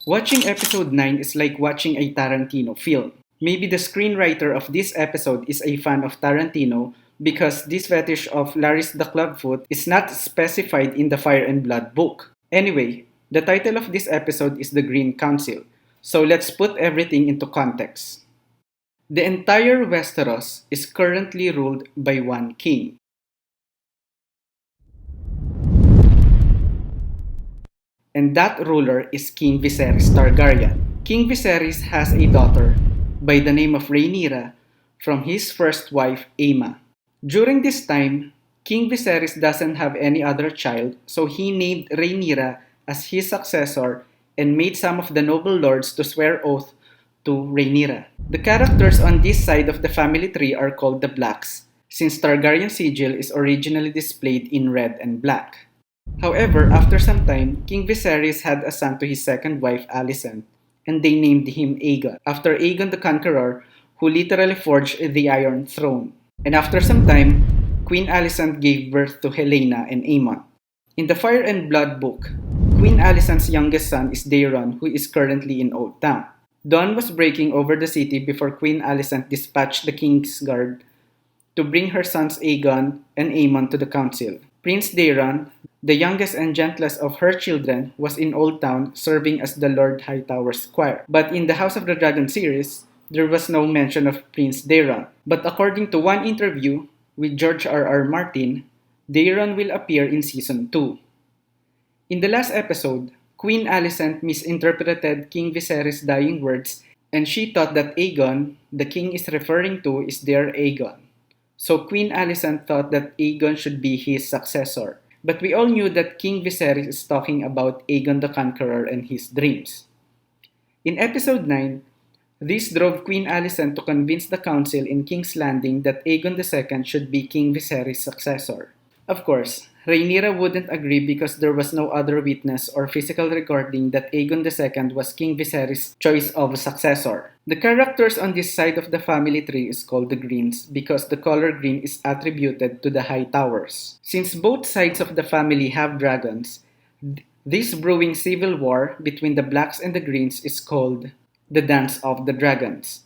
Watching episode 9 is like watching a Tarantino film. Maybe the screenwriter of this episode is a fan of Tarantino because this fetish of Larys the Clubfoot is not specified in the Fire and Blood book. Anyway, the title of this episode is The Green Council, so let's put everything into context. The entire Westeros is currently ruled by one king. And that ruler is King Viserys Targaryen. King Viserys has a daughter by the name of Rhaenyra from his first wife, Aemma. During this time, King Viserys doesn't have any other child, so he named Rhaenyra as his successor and made some of the noble lords to swear oath to Rhaenyra. The characters on this side of the family tree are called the Blacks, since Targaryen sigil is originally displayed in red and black. However, after some time, King Viserys had a son to his second wife, Alicent, and they named him Aegon, after Aegon the Conqueror, who literally forged the Iron Throne. And after some time, Queen Alicent gave birth to Helaena and Aemon. In the Fire and Blood book, Queen Alicent's youngest son is Daeron, who is currently in Old Town. Dawn was breaking over the city before Queen Alicent dispatched the King's Guard to bring her sons Aegon and Aemon to the council. Prince Daeron, the youngest and gentlest of her children, was in Old Town serving as the Lord Hightower's squire. But in the House of the Dragon series, there was no mention of Prince Daeron. But according to one interview with George R.R. Martin, Daeron will appear in Season 2. In the last episode, Queen Alicent misinterpreted King Viserys' dying words and she thought that Aegon, the king is referring to, is their Aegon. So Queen Alicent thought that Aegon should be his successor. But we all knew that King Viserys is talking about Aegon the Conqueror and his dreams. In episode 9, this drove Queen Alicent to convince the council in King's Landing that Aegon II should be King Viserys' successor. Of course, Rhaenyra wouldn't agree because there was no other witness or physical recording that Aegon II was King Viserys' choice of successor. The characters on this side of the family tree is called the Greens because the color green is attributed to the High Towers. Since both sides of the family have dragons, this brewing civil war between the Blacks and the Greens is called the Dance of the Dragons.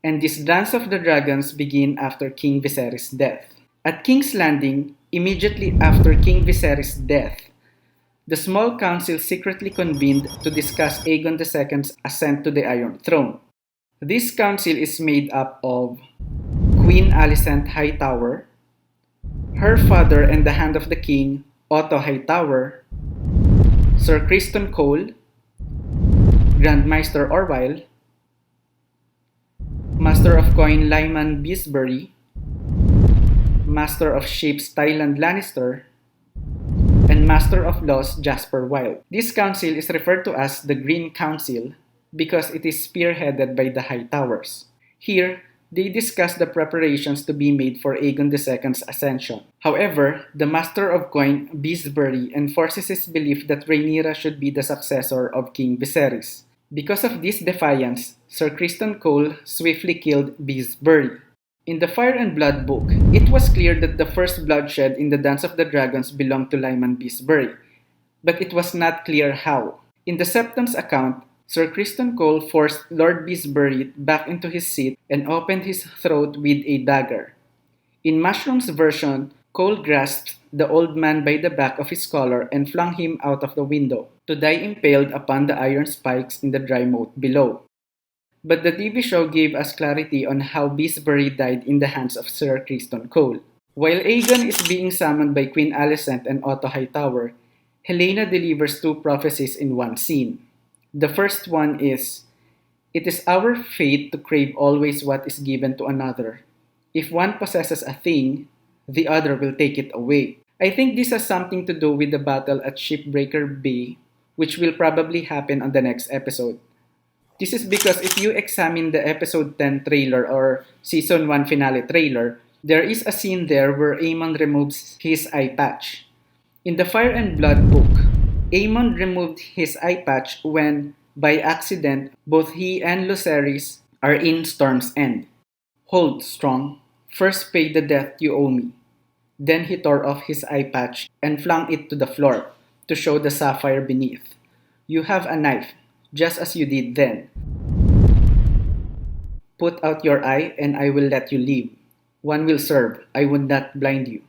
And this Dance of the Dragons begin after King Viserys' death. At King's Landing, immediately after King Viserys' death, the small council secretly convened to discuss Aegon II's ascent to the Iron Throne. This council is made up of Queen Alicent Hightower, her father and the Hand of the King, Otto Hightower, Sir Criston Cole, Grand Maester Orwyle, Master of Coin Lyman Beesbury, Master of Ships Tyland Lannister, and Master of Laws Jasper Wilde. This council is referred to as the Green Council because it is spearheaded by the High Towers. Here, they discuss the preparations to be made for Aegon II's ascension. However, the Master of Coin, Beesbury, enforces his belief that Rhaenyra should be the successor of King Viserys. Because of this defiance, Sir Criston Cole swiftly killed Beesbury. In the Fire and Blood book, it was clear that the first bloodshed in the Dance of the Dragons belonged to Lyman Beesbury, but it was not clear how. In the Septon's account, Sir Criston Cole forced Lord Beesbury back into his seat and opened his throat with a dagger. In Mushroom's version, Cole grasped the old man by the back of his collar and flung him out of the window, to die impaled upon the iron spikes in the dry moat below. But the TV show gave us clarity on how Beesbury died in the hands of Sir Criston Cole. While Aegon is being summoned by Queen Alicent and Otto Hightower, Helaena delivers two prophecies in one scene. The first one is, "It is our fate to crave always what is given to another. If one possesses a thing, the other will take it away." I think this has something to do with the battle at Shipbreaker Bay, which will probably happen on the next episode. This is because if you examine the episode 10 trailer or season 1 finale trailer, there is a scene there where Aemon removes his eye patch. In the Fire and Blood book, Aemon removed his eye patch when, by accident, both he and Lucerys are in Storm's End. "Hold, Strong. First pay the debt you owe me." Then he tore off his eye patch and flung it to the floor to show the sapphire beneath. "You have a knife. just as you did then. Put out your eye, and I will let you live. One will serve, I would not blind you.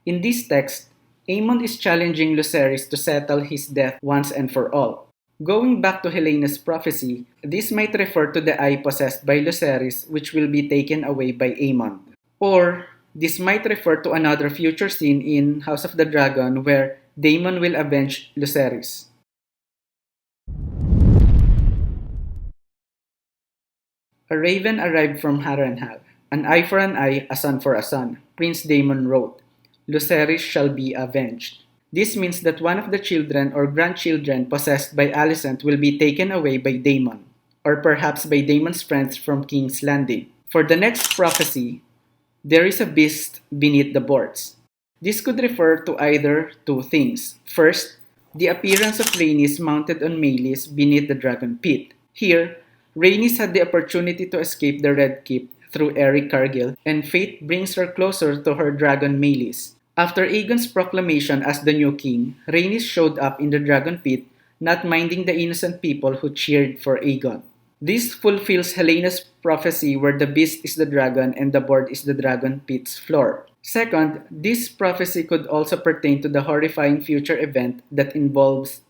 In this text, Aemon is challenging Lucerys to settle his death once and for all. Going back to Helena's prophecy, this might refer to the eye possessed by Lucerys which will be taken away by Aemon. Or, this might refer to another future scene in House of the Dragon where Daemon will avenge Lucerys. A raven arrived from Harrenhal. An eye for an eye, a son for a son. Prince Daemon wrote, Lucerys shall be avenged. This means that one of the children or grandchildren possessed by Alicent will be taken away by Daemon, or perhaps by Daemon's friends from King's Landing. For the next prophecy, there is a beast beneath the boards. This could refer to either two things. First, the appearance of Rhaenys mounted on Meleys beneath the dragon pit. Here, Rhaenys had the opportunity to escape the Red Keep through Eric Cargill, and fate brings her closer to her dragon Meleys. After Aegon's proclamation as the new king, Rhaenys showed up in the dragon pit, not minding the innocent people who cheered for Aegon. This fulfills Helena's prophecy where the beast is the dragon and the board is the dragon pit's floor. Second, this prophecy could also pertain to the horrifying future event that involves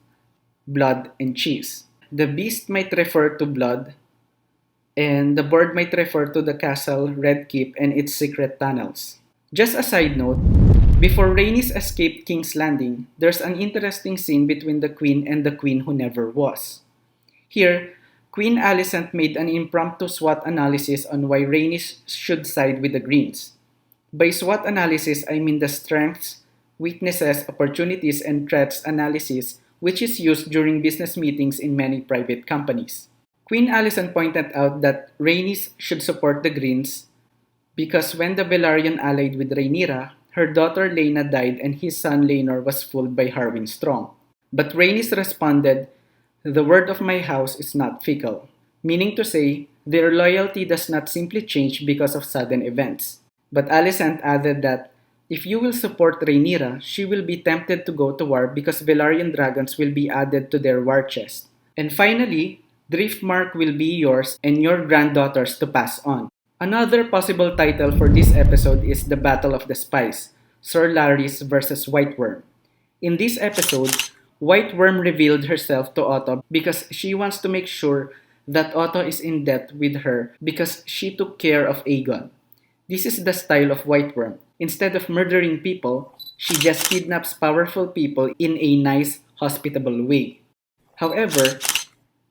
blood and cheese. The beast might refer to blood, and the board might refer to the castle Red Keep and its secret tunnels. Just a side note, before Rhaenys escaped King's Landing, there's an interesting scene between the Queen and the Queen who never was. Here, Queen Alicent made an impromptu SWOT analysis on why Rhaenys should side with the Greens. By SWOT analysis, I mean the strengths, weaknesses, opportunities, and threats analysis which is used during business meetings in many private companies. Queen Alicent pointed out that Rhaenys should support the Greens because when the Velaryon allied with Rhaenyra, her daughter Laena died and his son Laenor was fooled by Harwin Strong. But Rhaenys responded, "The word of my house is not fickle," meaning to say, their loyalty does not simply change because of sudden events. But Alicent added that, if you will support Rhaenyra, she will be tempted to go to war because Velaryon dragons will be added to their war chest. And finally, Driftmark will be yours and your granddaughters to pass on. Another possible title for this episode is The Battle of the Spies, Sir Larys versus WhiteWorm. In this episode, WhiteWorm revealed herself to Otto because she wants to make sure that Otto is in debt with her because she took care of Aegon. This is the style of WhiteWorm. Instead of murdering people, she just kidnaps powerful people in a nice, hospitable way. However,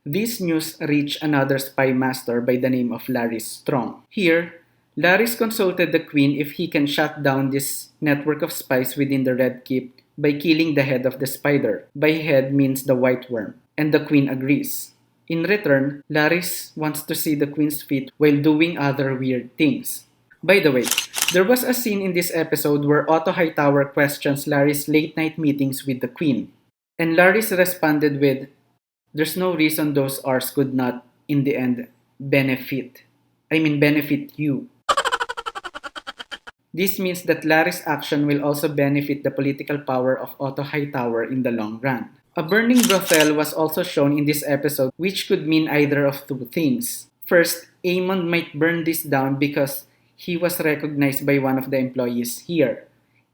this news reached another spy master by the name of Larys Strong. Here, Larys consulted the queen if he can shut down this network of spies within the Red Keep by killing the head of the spider. By head means the white worm, and the queen agrees. In return, Larys wants to see the queen's feet while doing other weird things. By the way, there was a scene in this episode where Otto Hightower questions Larys' late-night meetings with the queen. And Larys responded with, "There's no reason those hours could not, in the end, benefit you." This means that Larys' action will also benefit the political power of Otto Hightower in the long run. A burning brothel was also shown in this episode, which could mean either of two things. First, Aemon might burn this down because he was recognized by one of the employees here.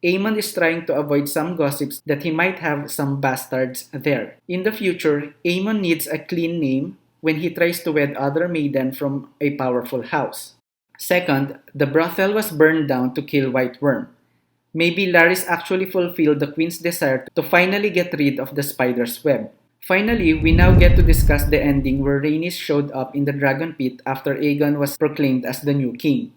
Aemon is trying to avoid some gossips that he might have some bastards there. In the future, Aemon needs a clean name when he tries to wed other maiden from a powerful house. Second, the brothel was burned down to kill WhiteWorm. Maybe Larys actually fulfilled the queen's desire to finally get rid of the spider's web. Finally, we now get to discuss the ending where Rhaenys showed up in the dragon pit after Aegon was proclaimed as the new king.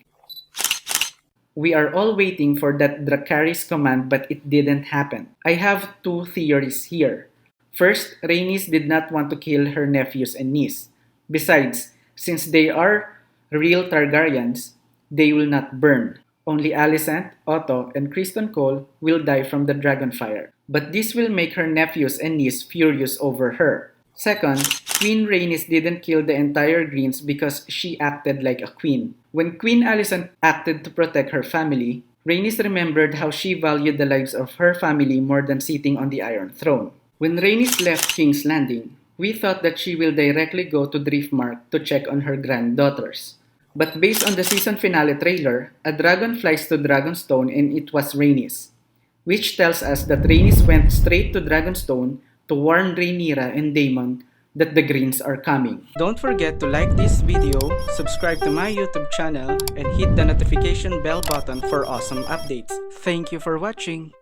We are all waiting for that Dracarys command, but it didn't happen. I have two theories here. First, Rhaenys did not want to kill her nephews and niece. Besides, since they are real Targaryens, they will not burn. Only Alicent, Otto, and Criston Cole will die from the dragonfire. But this will make her nephews and niece furious over her. Second, Queen Rhaenys didn't kill the entire Greens because she acted like a queen. When Queen Alicent acted to protect her family, Rhaenys remembered how she valued the lives of her family more than sitting on the Iron Throne. When Rhaenys left King's Landing, We thought that she will directly go to Driftmark to check on her granddaughters. But based on the season finale trailer, a dragon flies to Dragonstone and it was Rhaenys, which tells us that Rhaenys went straight to Dragonstone to warn Rhaenyra and Daemon that the Greens are coming. Don't forget to like this video, subscribe to my YouTube channel, and hit the notification bell button for awesome updates. Thank you for watching!